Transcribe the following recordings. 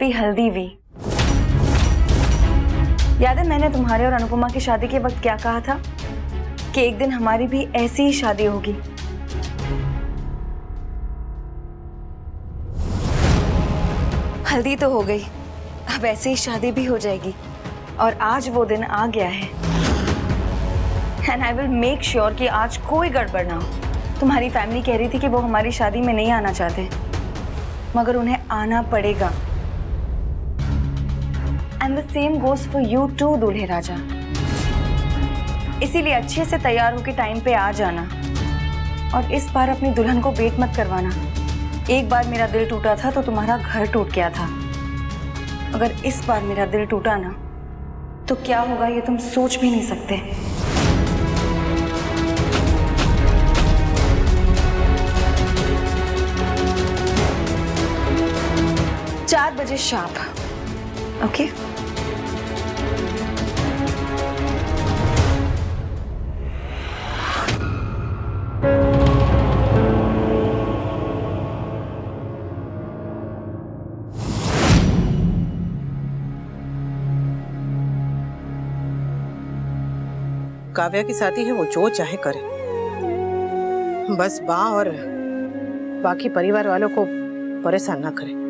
Happy हल्दी भी। याद है मैंने तुम्हारे और अनुपमा की शादी के वक्त क्या कहा था कि एक दिन हमारी भी ऐसी ही शादी होगी। हल्दी तो हो गई, अब ऐसे ही शादी भी हो जाएगी और आज वो दिन आ गया है। And I will make sure कि आज कोई गड़बड़ ना हो। तुम्हारी फैमिली कह रही थी कि वो हमारी शादी में नहीं आना चाहते, मगर उन्हें आना पड़ेगा। And the same goes for you too दूल्हे राजा। इसीलिए अच्छे से तैयार होकर टाइम पे आ जाना और इस बार अपनी दुल्हन को वेट मत करवाना। एक बार मेरा दिल टूटा था तो तुम्हारा घर टूट गया था। अगर इस बार मेरा दिल टूटा ना तो क्या होगा ये तुम सोच भी नहीं सकते। चार बजे शार्प, ओके? काव्या की शादी है, वो जो चाहे करे, बस बा और बाकी परिवार वालों को परेशान ना करे।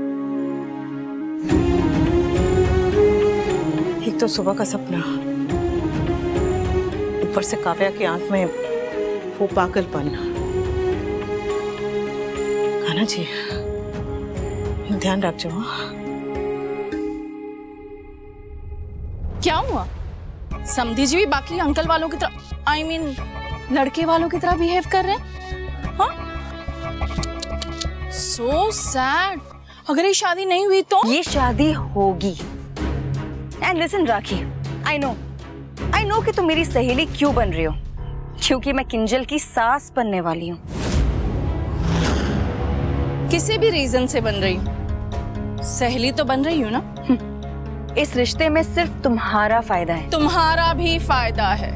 एक तो सुबह का सपना, ऊपर से काव्या की आंख में वो पागलपन। खाना जी, ध्यान रखो। क्या हुआ? समधी जी भी बाकी अंकल वालों की तरह, I mean, लड़के वालों की तरह बिहेव कर रहे हैं। हाँ? So sad। अगर ये शादी नहीं हुई तो? ये शादी होगी। And listen rakhi, I know कि तुम मेरी सहेली क्यों बन रही हो, क्योंकि मैं किंजल की सास बनने वाली हूँ। किसी भी रीजन से बन रही हूँ, सहेली तो बन रही हूँ ना। इस रिश्ते में सिर्फ तुम्हारा फायदा है। तुम्हारा भी फायदा है।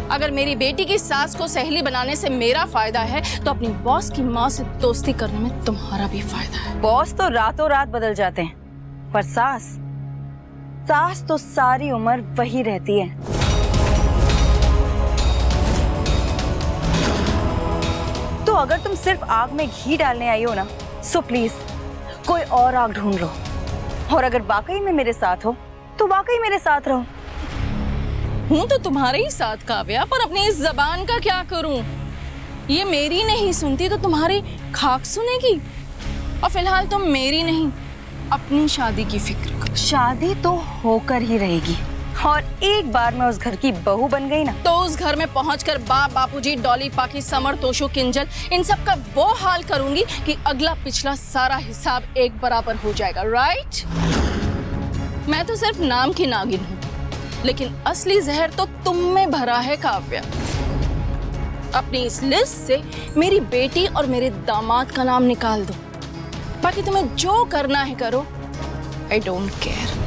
अगर मेरी बेटी की सास को सहेली बनाने से मेरा फायदा है तो अपनी बॉस की माँ से दोस्ती करने में तुम्हारा भी फायदा है। बॉस तो रातों रात बदल जाते हैं, पर सास तो सारी उम्र वही रहती है। तो अगर तुम सिर्फ आग में घी डालने आई हो ना, सो प्लीज कोई और आग ढूंढ लो। और अगर वाकई में मेरे साथ हो तो वाकई मेरे साथ रहो। हूँ तो तुम्हारे ही साथ काव्या, पर अपनी इस जबान का क्या करूं? ये मेरी नहीं सुनती तो तुम्हारी खाक सुनेगी। और फिलहाल तुम मेरी नहीं, अपनी शादी की फिक्र करो। शादी तो होकर ही रहेगी, और एक बार मैं उस घर की बहू बन गई ना, तो उस घर में पहुंचकर बाप, बापूजी, डॉली, पाकी, समर, तोशु, किंजल, इन सब का वो हाल करूंगी कि अगला पिछला सारा हिसाब एक बराबर हो जाएगा। राइट? मैं तो सिर्फ नाम की नागिन हूँ, लेकिन असली जहर तो तुम में भरा है काव्या। अपनी इस लिस्ट से मेरी बेटी और मेरे दामाद का नाम निकाल दो। बाकी तुम्हें जो करना है करो, आई डोंट केयर।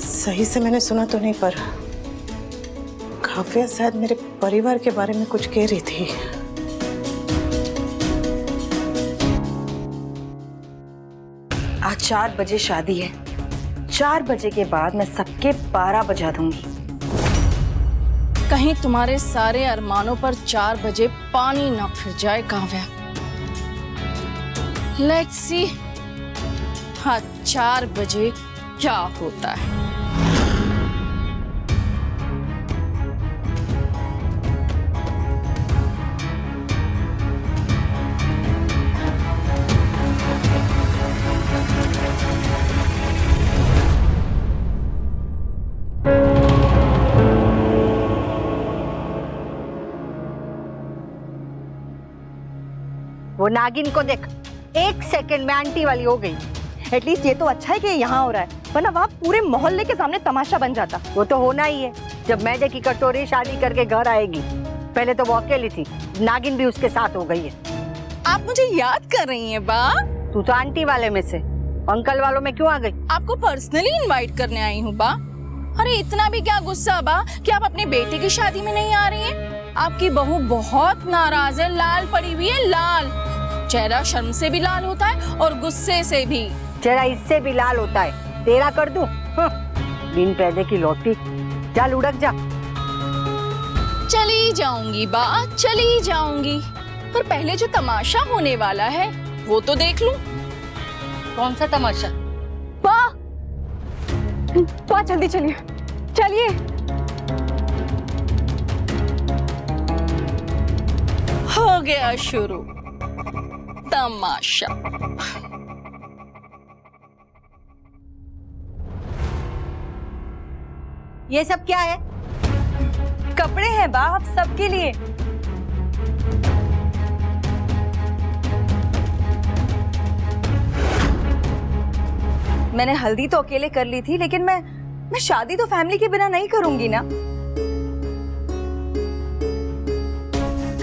सही से मैंने सुना तो नहीं, पर काव्या शायद मेरे परिवार के बारे में कुछ कह रही थी। आज 4 बजे शादी है। 4 बजे के बाद मैं सबके 12 बजा दूंगी। कहीं तुम्हारे सारे अरमानों पर 4 बजे पानी ना फिर जाए काव्या। लेट्स सी, हाँ 4 बजे क्या होता है। वो वो नागिन को देख, 1 सेकंड में आंटी वाली हो गई। एटलीस्ट ये तो अच्छा है कि यहाँ हो रहा है, वरना वहाँ पूरे मोहल्ले के सामने तमाशा बन जाता। वो तो होना ही है। जब मैदे की कटोरी शादी करके घर आएगी, पहले तो वो अकेली थी, नागिन भी उसके साथ हो गई है। आप मुझे याद कर रही हैं बा? तू तो आंटी वाले में से अंकल वालों में क्यों आ गई? आपको पर्सनली इनवाइट करने आई हूँ बा। अरे इतना भी क्या गुस्सा बा कि आप अपने बेटे की शादी में नहीं आ रही हैं? आपकी बहू बहुत नाराज है, लाल पड़ी हुई है, लाल। चेहरा शर्म से भी लाल होता है और गुस्से से भी। चेहरा इससे भी लाल होता है। तेरा कर दूं? बिन पैदे की लौटी, जा लुढ़क जा। चली जाऊंगी बा, चली जाऊंगी, पर पहले जो तमाशा होने वाला है वो तो देख लूं। कौन सा तमाशा? बा जल्दी चलिए, चलिए। हो गया शुरू तमाशा। ये सब क्या है? कपड़े हैं बा, आप सबके लिए। मैंने हल्दी तो अकेले कर ली थी, लेकिन मैं शादी तो फैमिली के बिना नहीं करूंगी ना।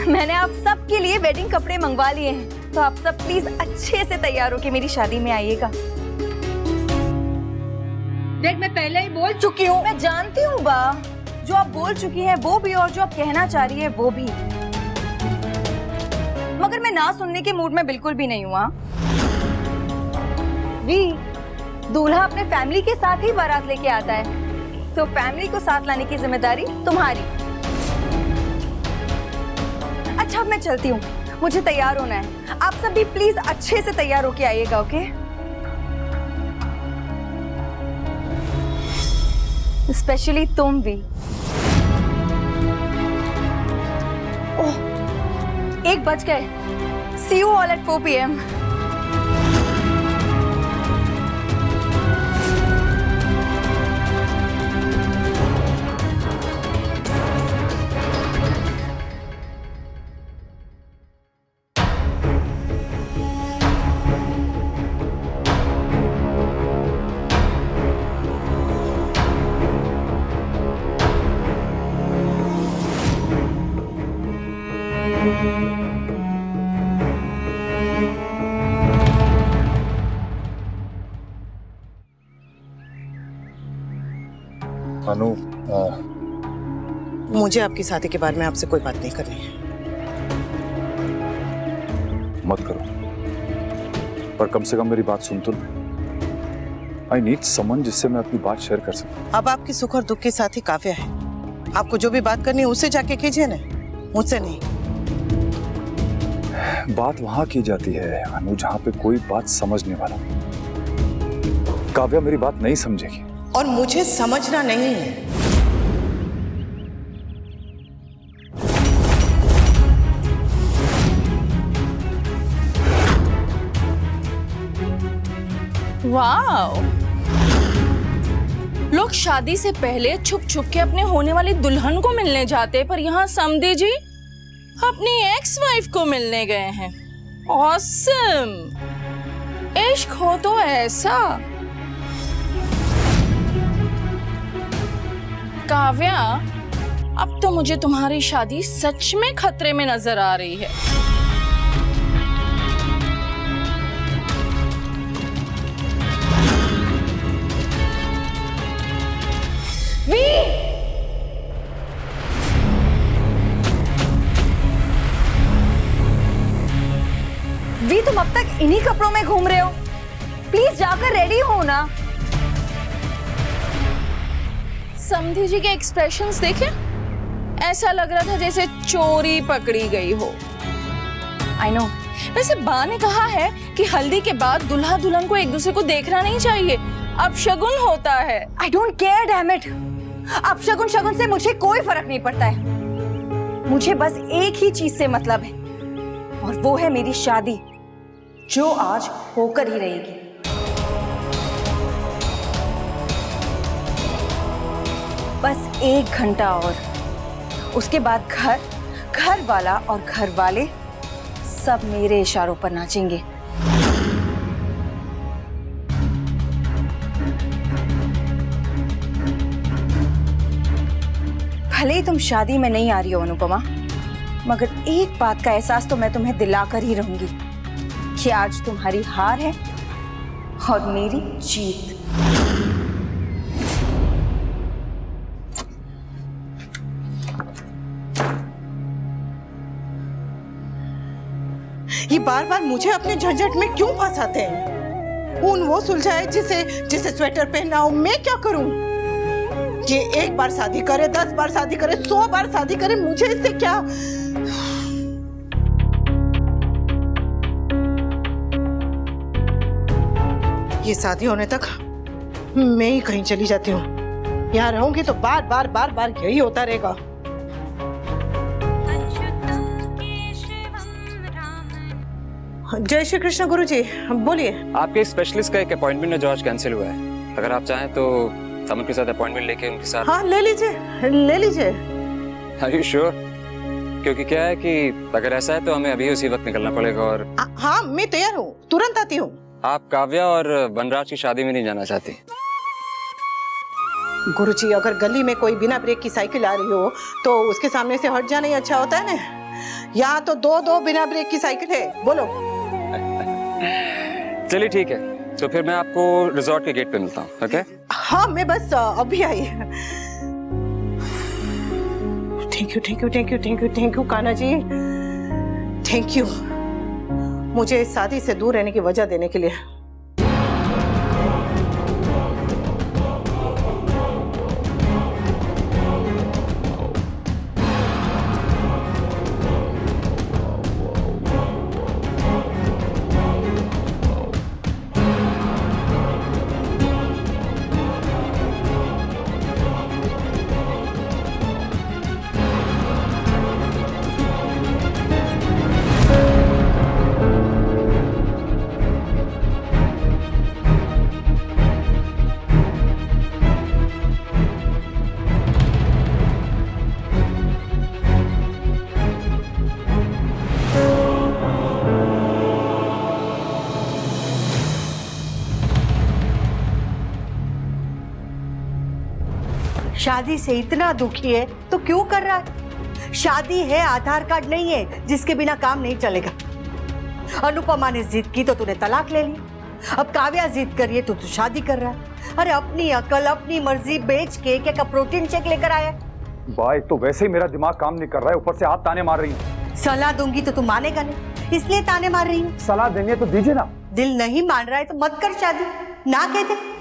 मैंने आप सबके लिए वेडिंग कपड़े मंगवा लिए हैं, तो आप सब प्लीज अच्छे से तैयार होके मेरी शादी में आइएगा। देख, मैं पहले ही बोल चुकी हूँ। मैं जानती हूँ बा, जो आप बोल चुकी हैं वो भी और जो आप कहना चाह रही है वो भी, मगर मैं ना सुनने के मूड में बिल्कुल भी नहीं हुआ। वी, दूल्हा अपने फैमिली के साथ ही बारात लेके आता है, तो फैमिली को साथ लाने की जिम्मेदारी तुम्हारी। अच्छा, अब मैं चलती हूँ, मुझे तैयार होना है। आप सब भी प्लीज अच्छे से तैयार होके आइएगा, ओके? स्पेशली तुम भी। ओह, 1 बज गए। See you all at 4 PM. अनु, मुझे आपकी शादी के बारे में आपसे कोई बात नहीं करनी है। मत करो, पर कम से कम मेरी बात सुन तो लो। आई नीड समवन जिससे मैं अपनी बात शेयर कर सकूं। अब आपकी सुख और दुख के साथ ही काव्या है। आपको जो भी बात करनी है उससे जाके कीजिए ना, मुझसे नहीं। बात वहां की जाती है अनु, जहां पे कोई बात समझने वाला नहीं। काव्या मेरी बात नहीं समझेगी, और मुझे समझना नहीं है। वाओ, लोग शादी से पहले छुप छुप के अपने होने वाली दुल्हन को मिलने जाते, पर यहाँ समधी जी अपनी एक्स वाइफ को मिलने गए हैं। ऑसम! इश्क हो तो ऐसा। काव्या, अब तो मुझे तुम्हारी शादी सच में खतरे में नजर आ रही है। वी, तुम अब तक इन्हीं कपड़ों में घूम रहे हो? प्लीज जाकर रेडी हो ना। समधी जी के एक्सप्रेशंस देखे, ऐसा लग रहा था जैसे चोरी पकड़ी गई हो। I know. वैसे बा ने कहा है कि हल्दी के बाद दुल्हा दुल्हन को एक दूसरे को देखना नहीं चाहिए, अपशगुन होता है। I don't care, damn it. अपशगुन शगुन से मुझे कोई फर्क नहीं पड़ता है। मुझे बस एक ही चीज से मतलब है, और वो है मेरी शादी, जो आज होकर ही रहेगी। बस 1 घंटा और, उसके बाद घर वाला और घर वाले सब मेरे इशारों पर नाचेंगे। भले ही तुम शादी में नहीं आ रही हो अनुपमा, मगर एक बात का एहसास तो मैं तुम्हें दिलाकर ही रहूंगी कि आज तुम्हारी हार है और मेरी जीत। ये बार बार मुझे अपने झंझट में क्यों फंसाते हैं? ऊन वो सुलझाए जिसे स्वेटर पहनना हो, मैं क्या करूं? ये एक बार शादी करे, 10 बार शादी करे, 100 बार शादी करे, मुझे इससे क्या? ये शादी होने तक मैं ही कहीं चली जाती हूँ। यहाँ रहूंगी तो बार बार यही होता रहेगा। जय श्री कृष्ण गुरुजी, बोलिए। आपके स्पेशलिस्ट का एक अपॉइंटमेंट है जो आज कैंसिल हुआ है। अगर आप चाहें तो समन के साथ अपॉइंटमेंट लेके उनके साथ। हाँ, ले लीजिए। Are you sure? क्योंकि क्या है कि अगर ऐसा है तो हमें अभी उसी वक्त निकलना पड़ेगा। और हाँ, मैं तैयार हूँ, तुरंत आती हूँ। आप काव्या और वनराज की शादी में नहीं जाना चाहती? गुरुजी, अगर गली में कोई बिना ब्रेक की साइकिल आ रही हो तो उसके सामने से हट जाना ही अच्छा होता है ना। यहाँ तो दो बिना ब्रेक की साइकिल है। बोलो। चलिए ठीक है, तो फिर मैं आपको रिजॉर्ट के गेट पे मिलता हूँ। ओके? हाँ, मैं बस अभी आई। Thank you Kanha ji, thank you मुझे इस शादी से दूर रहने की वजह देने के लिए। शादी से इतना दुखी है तो क्यों कर रहा है? शादी है, आधार कार्ड नहीं है जिसके बिना काम नहीं चलेगा। अनुपमा ने जिद की तो तूने तलाक ले ली, अब काव्या जिद करिए तो तू शादी कर रहा है। अरे अपनी अकल अपनी मर्जी बेच के क्या का प्रोटीन शेक लेकर आया? भाई तो वैसे ही मेरा दिमाग काम नहीं कर रहा है, ऊपर से आप ताने मार रही हैं। सलाह दूंगी तो तू मानेगा नहीं, इसलिए ताने मार रही हूँ। सलाह देंगे तो दीजिए ना। दिल नहीं मान रहा है तो मत कर शादी, ना कहते।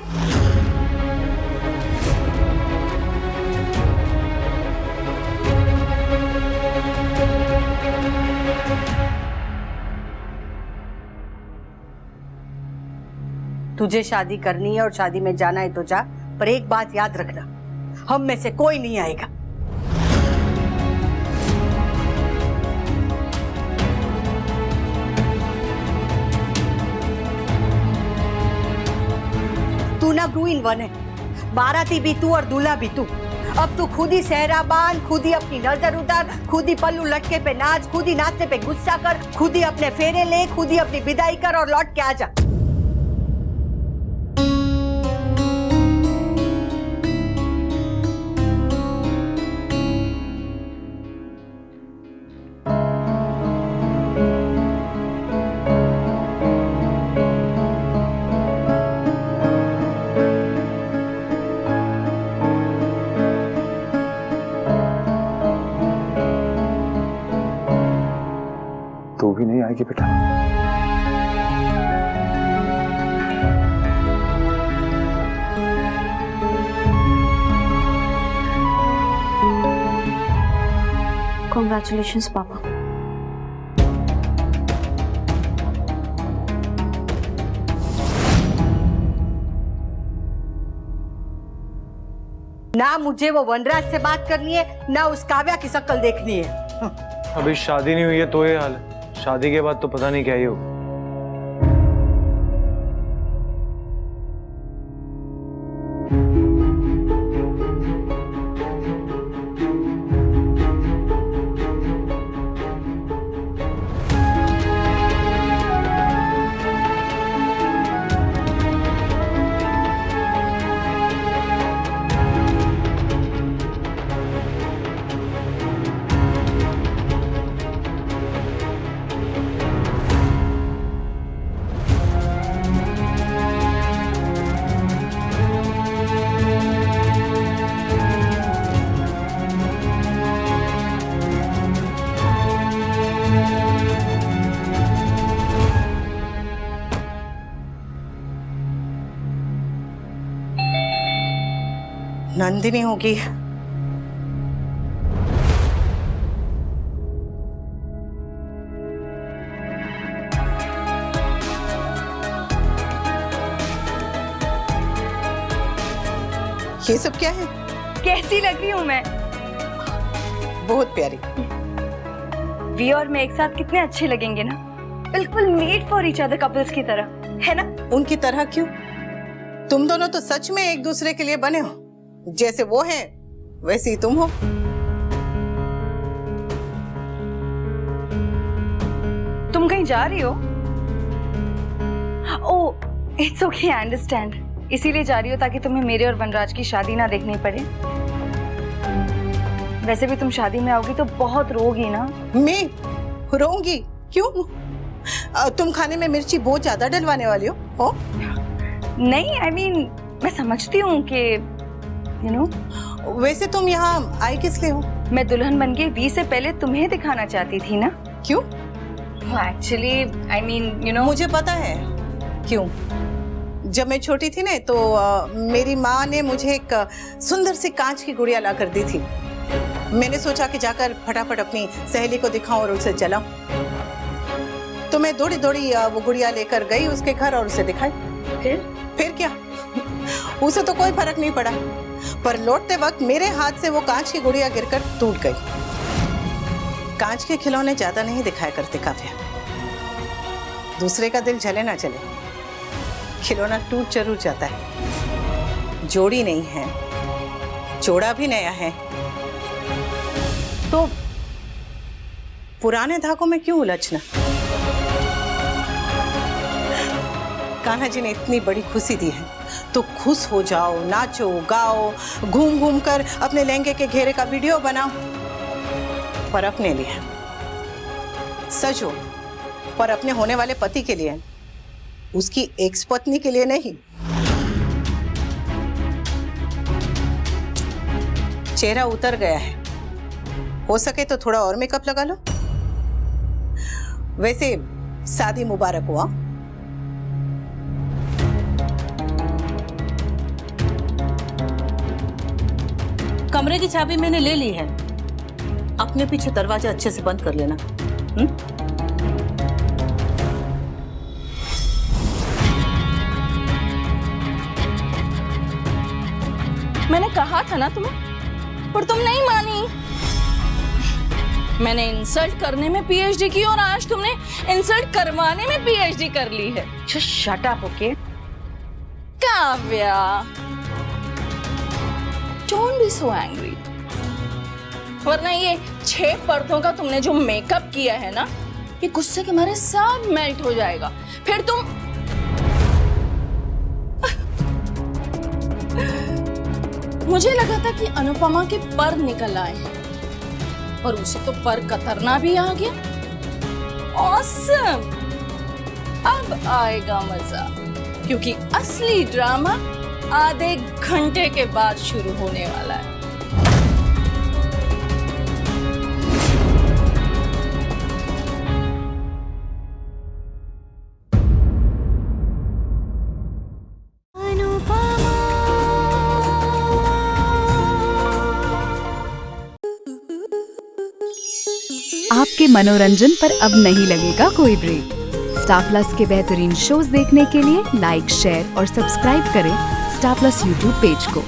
तुझे शादी करनी है और शादी में जाना है तो जा, पर एक बात याद रखना, हम में से कोई नहीं आएगा। तू ना 2 in 1 है, बाराती भी तू और दूल्हा भी तू। अब तू खुद ही सहरा बांध, खुद ही अपनी नजर उतार, खुद ही पल्लू लटके पे नाच, खुद ही नाचने पे गुस्सा कर, खुद ही अपने फेरे ले, खुद ही अपनी विदाई कर और लौट के आ जा। तू भी नहीं आएगी बेटा? Congratulations, पापा। ना मुझे वो वनराज से बात करनी है, ना उस काव्या की शक्ल देखनी है। अभी शादी नहीं हुई है तो ये हाल है, शादी के बाद तो पता नहीं क्या ही होगा। नंदिनी होगी। ये सब क्या है? कैसी लग रही हूँ मैं? बहुत प्यारी। वी और मैं एक साथ कितने अच्छे लगेंगे ना, बिल्कुल made for each other couples की तरह, है ना? उनकी तरह क्यों? तुम दोनों तो सच में एक दूसरे के लिए बने हो। जैसे वो है वैसे ही तुम हो। तुम कहीं जा रही हो? ओह, इट्स ओके, आई अंडरस्टैंड। इसीलिए जा रही हो ताकि तुम्हें मेरे और वनराज की शादी ना देखनी पड़े। वैसे भी तुम शादी में आओगी तो बहुत रोगी ना। मैं रोऊंगी? क्यों? तुम खाने में मिर्ची बहुत ज्यादा डलवाने वाली हो? नहीं, आई मीन मैं समझती हूँ कि यू नो। वैसे तुम यहाँ आई किस लिए हो? मैं दुल्हन बन के वी से पहले तुम्हें दिखाना चाहती थी ना। क्यों? Actually I mean you know. मुझे पता है क्यों। जब मैं छोटी थी ना तो मेरी माँ ने मुझे एक सुंदर सी कांच की गुड़िया ला कर दी थी। मैंने सोचा कि जाकर फटाफट अपनी सहेली को दिखाऊं और उसे जलाऊं। तो मैं दौड़ी दौड़ी वो गुड़िया लेकर गई उसके घर और उसे दिखाई। फिर क्या? उसे तो कोई फर्क नहीं पड़ा, पर लौटते वक्त मेरे हाथ से वो कांच की गुड़िया गिरकर टूट गई। कांच के खिलौने ज्यादा नहीं दिखाया करते काव्या। दूसरे का दिल जले ना जले, खिलौना टूट जरूर जाता है। जोड़ी नहीं है, जोड़ा भी नया है, तो पुराने धागों में क्यों उलझना? कान्हा जी ने इतनी बड़ी खुशी दी है तो खुश हो जाओ, नाचो गाओ, घूम घूम कर अपने लहंगे के घेरे का वीडियो बनाओ। पर अपने लिए सजो, पर अपने होने वाले पति के लिए, उसकी एक्स पत्नी के लिए नहीं। चेहरा उतर गया है, हो सके तो थोड़ा और मेकअप लगा लो। वैसे शादी मुबारक हुआ। कमरे की चाबी मैंने ले ली है, अपने पीछे दरवाजा अच्छे से बंद कर लेना। मैंने कहा था ना तुम्हें, पर तुम नहीं मानी। मैंने इंसल्ट करने में पीएचडी की और आज तुमने इंसल्ट करवाने में पीएचडी कर ली है। Just shut up, okay? Kavya, don't be so angry। वरना ये 6 पर्दों का तुमने जो मेकअप किया है ना, ये गुस्से के मारे सब मेल्ट हो जाएगा। फिर तुम मुझे लगा था कि अनुपमा के पर निकल आए हैं, और उसे तो पर कतरना भी आ गया। ऑसम! अब आएगा मजा, क्योंकि असली ड्रामा आधे घंटे के बाद शुरू होने वाला है। आपके मनोरंजन पर अब नहीं लगेगा कोई ब्रेक। स्टार प्लस के बेहतरीन शोज देखने के लिए लाइक, शेयर और सब्सक्राइब करें स्टार प्लस यूट्यूब पेज को।